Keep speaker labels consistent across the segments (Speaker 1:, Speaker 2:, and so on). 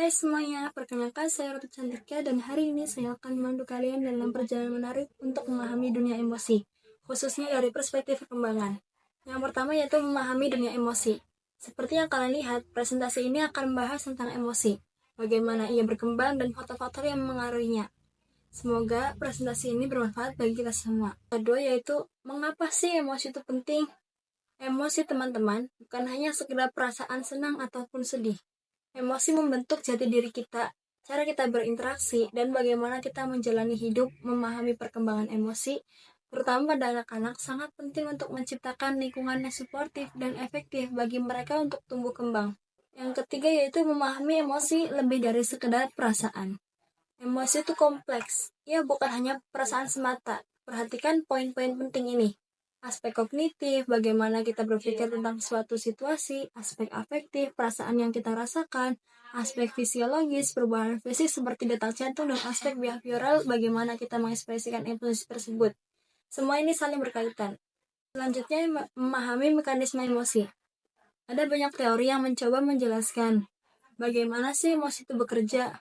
Speaker 1: Hai semuanya, perkenalkan saya Ratu Cantika dan hari ini saya akan memandu kalian dalam perjalanan menarik untuk memahami dunia emosi, khususnya dari perspektif perkembangan. Yang pertama yaitu memahami dunia emosi. Seperti yang kalian lihat, presentasi ini akan membahas tentang emosi, bagaimana ia berkembang dan faktor-faktor yang mengaruhinya. Semoga presentasi ini bermanfaat bagi kita semua. Kedua yaitu, mengapa sih emosi itu penting? Emosi teman-teman bukan hanya sekedar perasaan senang ataupun sedih. Emosi membentuk jati diri kita, cara kita berinteraksi, dan bagaimana kita menjalani hidup. Memahami perkembangan emosi, terutama pada anak-anak, sangat penting untuk menciptakan lingkungan yang suportif dan efektif bagi mereka untuk tumbuh kembang. Yang ketiga yaitu memahami emosi lebih dari sekedar perasaan. Emosi itu kompleks, ia bukan hanya perasaan semata. Perhatikan poin-poin penting ini. Aspek kognitif, bagaimana kita berpikir tentang suatu situasi, aspek afektif, perasaan yang kita rasakan, aspek fisiologis, perubahan fisik seperti detak jantung, dan aspek behavioral, bagaimana kita mengekspresikan emosi tersebut. Semua ini saling berkaitan. Selanjutnya, memahami mekanisme emosi. Ada banyak teori yang mencoba menjelaskan bagaimana sih emosi itu bekerja.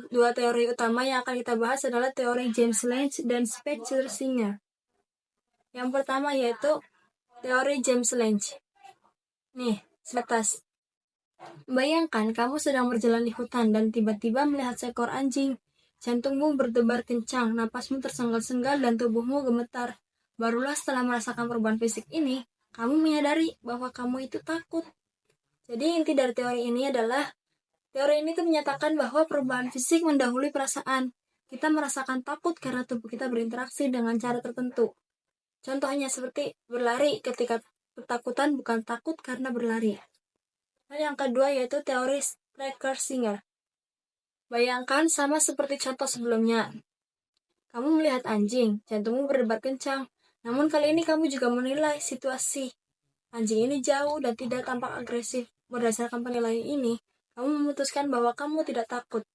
Speaker 1: Dua teori utama yang akan kita bahas adalah teori James Lange dan Spencer Singer. Yang pertama yaitu teori James Lange. Nih, sebatas. Bayangkan kamu sedang berjalan di hutan dan tiba-tiba melihat seekor anjing. Jantungmu berdebar kencang, napasmu tersengal-sengal dan tubuhmu gemetar. Barulah setelah merasakan perubahan fisik ini, kamu menyadari bahwa kamu itu takut. Jadi inti dari teori ini adalah, teori ini menyatakan bahwa perubahan fisik mendahului perasaan. Kita merasakan takut karena tubuh kita berinteraksi dengan cara tertentu. Contohnya seperti berlari ketika ketakutan bukan takut karena berlari. Dan yang kedua yaitu teori Sprecher-Singer. Bayangkan sama seperti contoh sebelumnya. Kamu melihat anjing, jantungmu berdebar kencang. Namun kali ini kamu juga menilai situasi anjing ini jauh dan tidak tampak agresif. Berdasarkan penilaian ini, kamu memutuskan bahwa kamu tidak takut.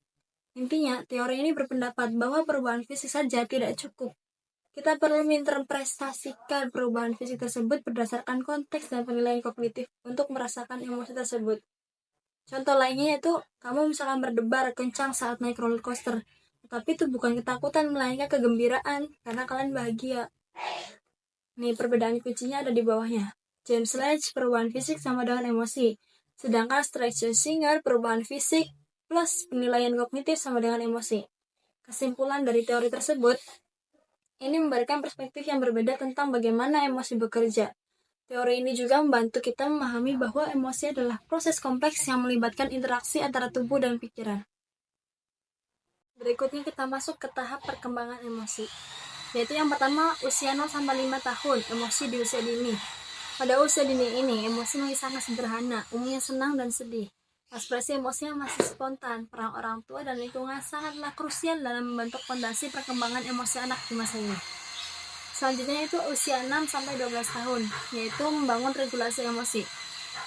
Speaker 1: Intinya, teori ini berpendapat bahwa perubahan fisik saja tidak cukup. Kita perlu menginterpretasikan perubahan fisik tersebut berdasarkan konteks dan penilaian kognitif untuk merasakan emosi tersebut. Contoh lainnya yaitu, kamu misalkan berdebar kencang saat naik roller coaster, tetapi itu bukan ketakutan, melainkan kegembiraan, karena kalian bahagia. Nih, perbedaan kuncinya ada di bawahnya. James Lange, perubahan fisik sama dengan emosi. Sedangkan Sprecher-Singer, perubahan fisik plus penilaian kognitif sama dengan emosi. Kesimpulan dari teori tersebut, ini memberikan perspektif yang berbeda tentang bagaimana emosi bekerja. Teori ini juga membantu kita memahami bahwa emosi adalah proses kompleks yang melibatkan interaksi antara tubuh dan pikiran. Berikutnya kita masuk ke tahap perkembangan emosi, yaitu yang pertama usia 0-5 tahun, emosi di usia dini. Pada usia dini ini, emosi masih sangat sederhana, umumnya senang dan sedih. Ekspresi emosinya masih spontan. Peran orang tua dan lingkungan sangatlah krusial dalam membentuk fondasi perkembangan emosi anak di masa ini. Selanjutnya itu usia 6-12 tahun, yaitu membangun regulasi emosi.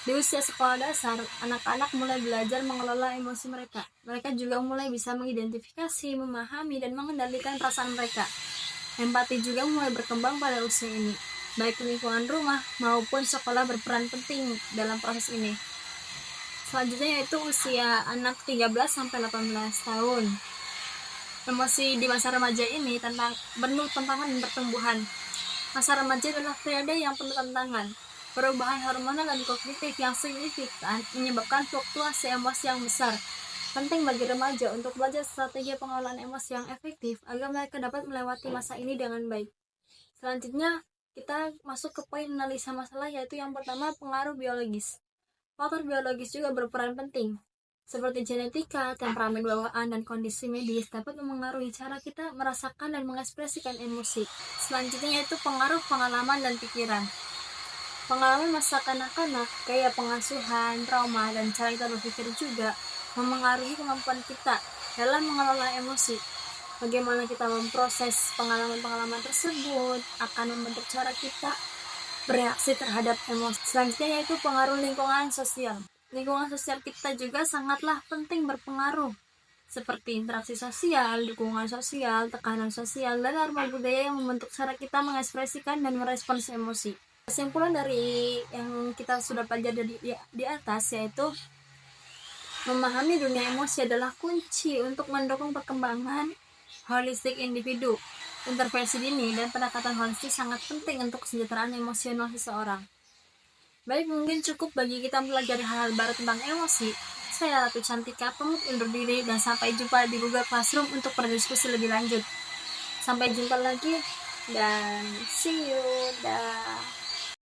Speaker 1: Di usia sekolah dasar, anak-anak mulai belajar mengelola emosi mereka. Mereka juga mulai bisa mengidentifikasi, memahami, dan mengendalikan perasaan mereka. Empati juga mulai berkembang pada usia ini. Baik lingkungan rumah maupun sekolah berperan penting dalam proses ini. Selanjutnya yaitu usia anak 13-18 tahun. Emosi di masa remaja ini penuh tantangan dan pertumbuhan. Masa remaja adalah periode yang penuh tantangan. Perubahan hormonal dan kognitif yang signifikan menyebabkan fluktuasi emosi yang besar. Penting bagi remaja untuk belajar strategi pengelolaan emosi yang efektif agar mereka dapat melewati masa ini dengan baik. Selanjutnya, kita masuk ke poin analisa masalah, yaitu yang pertama pengaruh biologis. Faktor biologis juga berperan penting, seperti genetika, temperamen bawaan, dan kondisi medis dapat memengaruhi cara kita merasakan dan mengekspresikan emosi. Selanjutnya yaitu pengaruh pengalaman dan pikiran. Pengalaman masa kanak-kanak, gaya pengasuhan, trauma, dan cara kita berpikir juga memengaruhi kemampuan kita dalam mengelola emosi. Bagaimana kita memproses pengalaman-pengalaman tersebut akan membentuk cara kita bereaksi terhadap emosi. Selanjutnya yaitu pengaruh lingkungan sosial. Lingkungan sosial kita juga sangatlah penting berpengaruh, seperti interaksi sosial, dukungan sosial, tekanan sosial, dan norma budaya yang membentuk cara kita mengekspresikan dan merespons emosi. Kesimpulan dari yang kita sudah pelajari di atas yaitu Memahami dunia emosi adalah kunci untuk mendukung perkembangan holistik individu. Intervensi dini dan pendekatan holistik sangat penting untuk kesejahteraan emosional seseorang. Baik, mungkin cukup bagi kita mempelajari hal-hal baru tentang emosi. Saya Ratu Cantika, pamit undur diri dan sampai jumpa di Google Classroom untuk berdiskusi lebih lanjut. Sampai jumpa lagi dan see you. Dah.